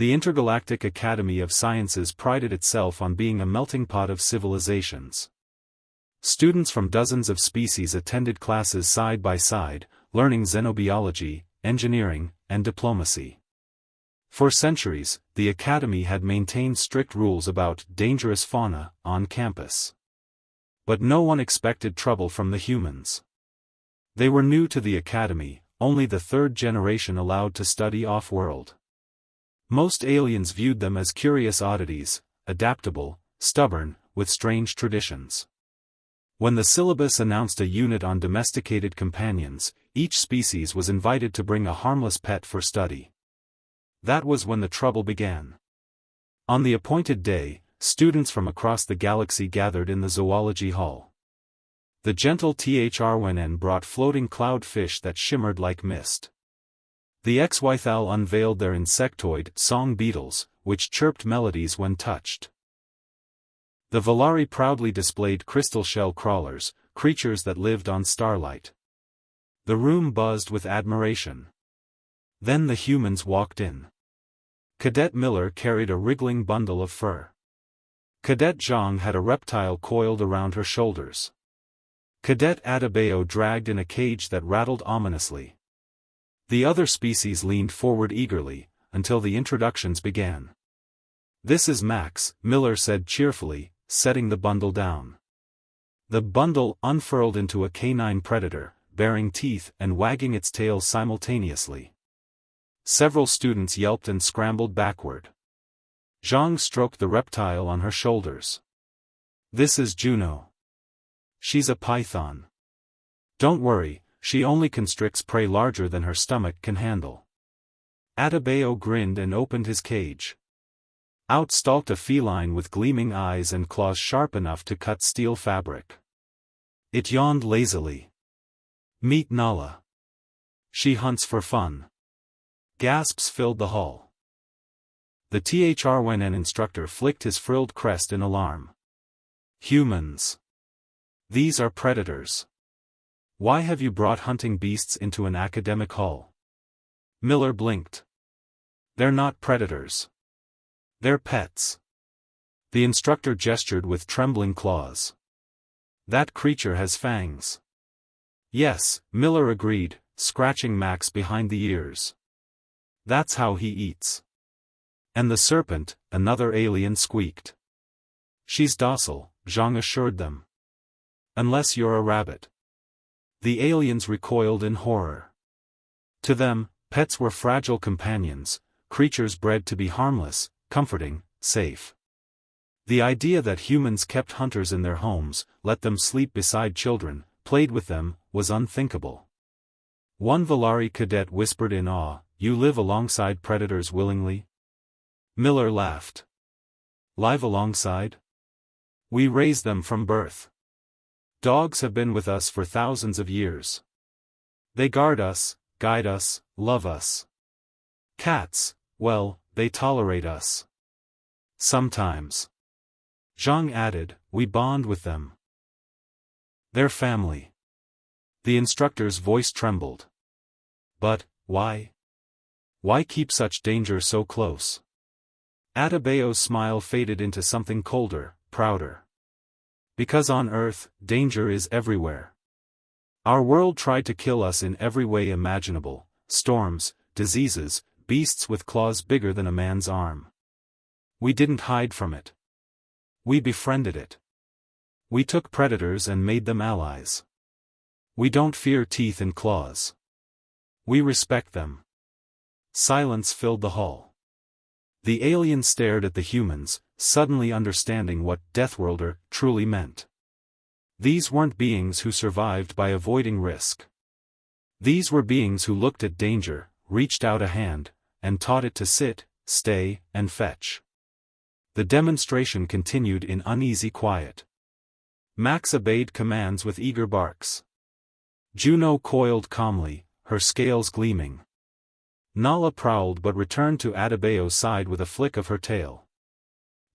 The Intergalactic Academy of Sciences prided itself on being a melting pot of civilizations. Students from dozens of species attended classes side by side, learning xenobiology, engineering, and diplomacy. For centuries, the Academy had maintained strict rules about dangerous fauna on campus. But no one expected trouble from the humans. They were new to the Academy, only the third generation allowed to study off-world. Most aliens viewed them as curious oddities, adaptable, stubborn, with strange traditions. When the syllabus announced a unit on domesticated companions, each species was invited to bring a harmless pet for study. That was when the trouble began. On the appointed day, students from across the galaxy gathered in the zoology hall. The gentle Thrwn brought floating cloud fish that shimmered like mist. The XYthal unveiled their insectoid song beetles, which chirped melodies when touched. The Valari proudly displayed crystal shell crawlers, creatures that lived on starlight. The room buzzed with admiration. Then the humans walked in. Cadet Miller carried a wriggling bundle of fur. Cadet Zhang had a reptile coiled around her shoulders. Cadet Adebayo dragged in a cage that rattled ominously. The other species leaned forward eagerly, until the introductions began. "This is Max," Miller said cheerfully, setting the bundle down. The bundle unfurled into a canine predator, baring teeth and wagging its tail simultaneously. Several students yelped and scrambled backward. Zhang stroked the reptile on her shoulders. "This is Juno. She's a python. Don't worry, she only constricts prey larger than her stomach can handle." Adebayo grinned and opened his cage. Out stalked a feline with gleaming eyes and claws sharp enough to cut steel fabric. It yawned lazily. "Meet Nala. She hunts for fun." Gasps filled the hall. The Thrwn instructor flicked his frilled crest in alarm. "Humans. These are predators. Why have you brought hunting beasts into an academic hall?" Miller blinked. "They're not predators. They're pets." The instructor gestured with trembling claws. "That creature has fangs." "Yes," Miller agreed, scratching Max behind the ears. "That's how he eats." "And the serpent," another alien squeaked. "She's docile," Zhang assured them. "Unless you're a rabbit." The aliens recoiled in horror. To them, pets were fragile companions, creatures bred to be harmless, comforting, safe. The idea that humans kept hunters in their homes, let them sleep beside children, played with them, was unthinkable. One Valari cadet whispered in awe, "You live alongside predators willingly?" Miller laughed. "Live alongside? We raise them from birth. Dogs have been with us for thousands of years. They guard us, guide us, love us. Cats, well, they tolerate us. Sometimes." Zhang added, "We bond with them. They're family." The instructor's voice trembled. "But, why? Why keep such danger so close?" Adebayo's smile faded into something colder, prouder. "Because on Earth, danger is everywhere. Our world tried to kill us in every way imaginable: storms, diseases, beasts with claws bigger than a man's arm. We didn't hide from it. We befriended it. We took predators and made them allies. We don't fear teeth and claws. We respect them." Silence filled the hall. The aliens stared at the humans, suddenly understanding what Deathworlder truly meant. These weren't beings who survived by avoiding risk. These were beings who looked at danger, reached out a hand, and taught it to sit, stay, and fetch. The demonstration continued in uneasy quiet. Max obeyed commands with eager barks. Juno coiled calmly, her scales gleaming. Nala prowled but returned to Adebayo's side with a flick of her tail.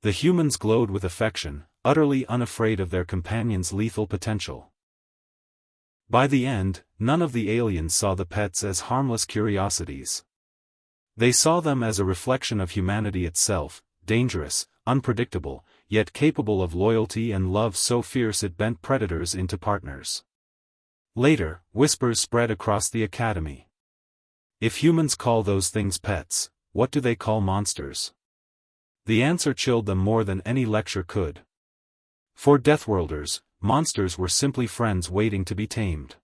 The humans glowed with affection, utterly unafraid of their companion's lethal potential. By the end, none of the aliens saw the pets as harmless curiosities. They saw them as a reflection of humanity itself, dangerous, unpredictable, yet capable of loyalty and love so fierce it bent predators into partners. Later, whispers spread across the academy. If humans call those things pets, what do they call monsters? The answer chilled them more than any lecture could. For Deathworlders, monsters were simply friends waiting to be tamed.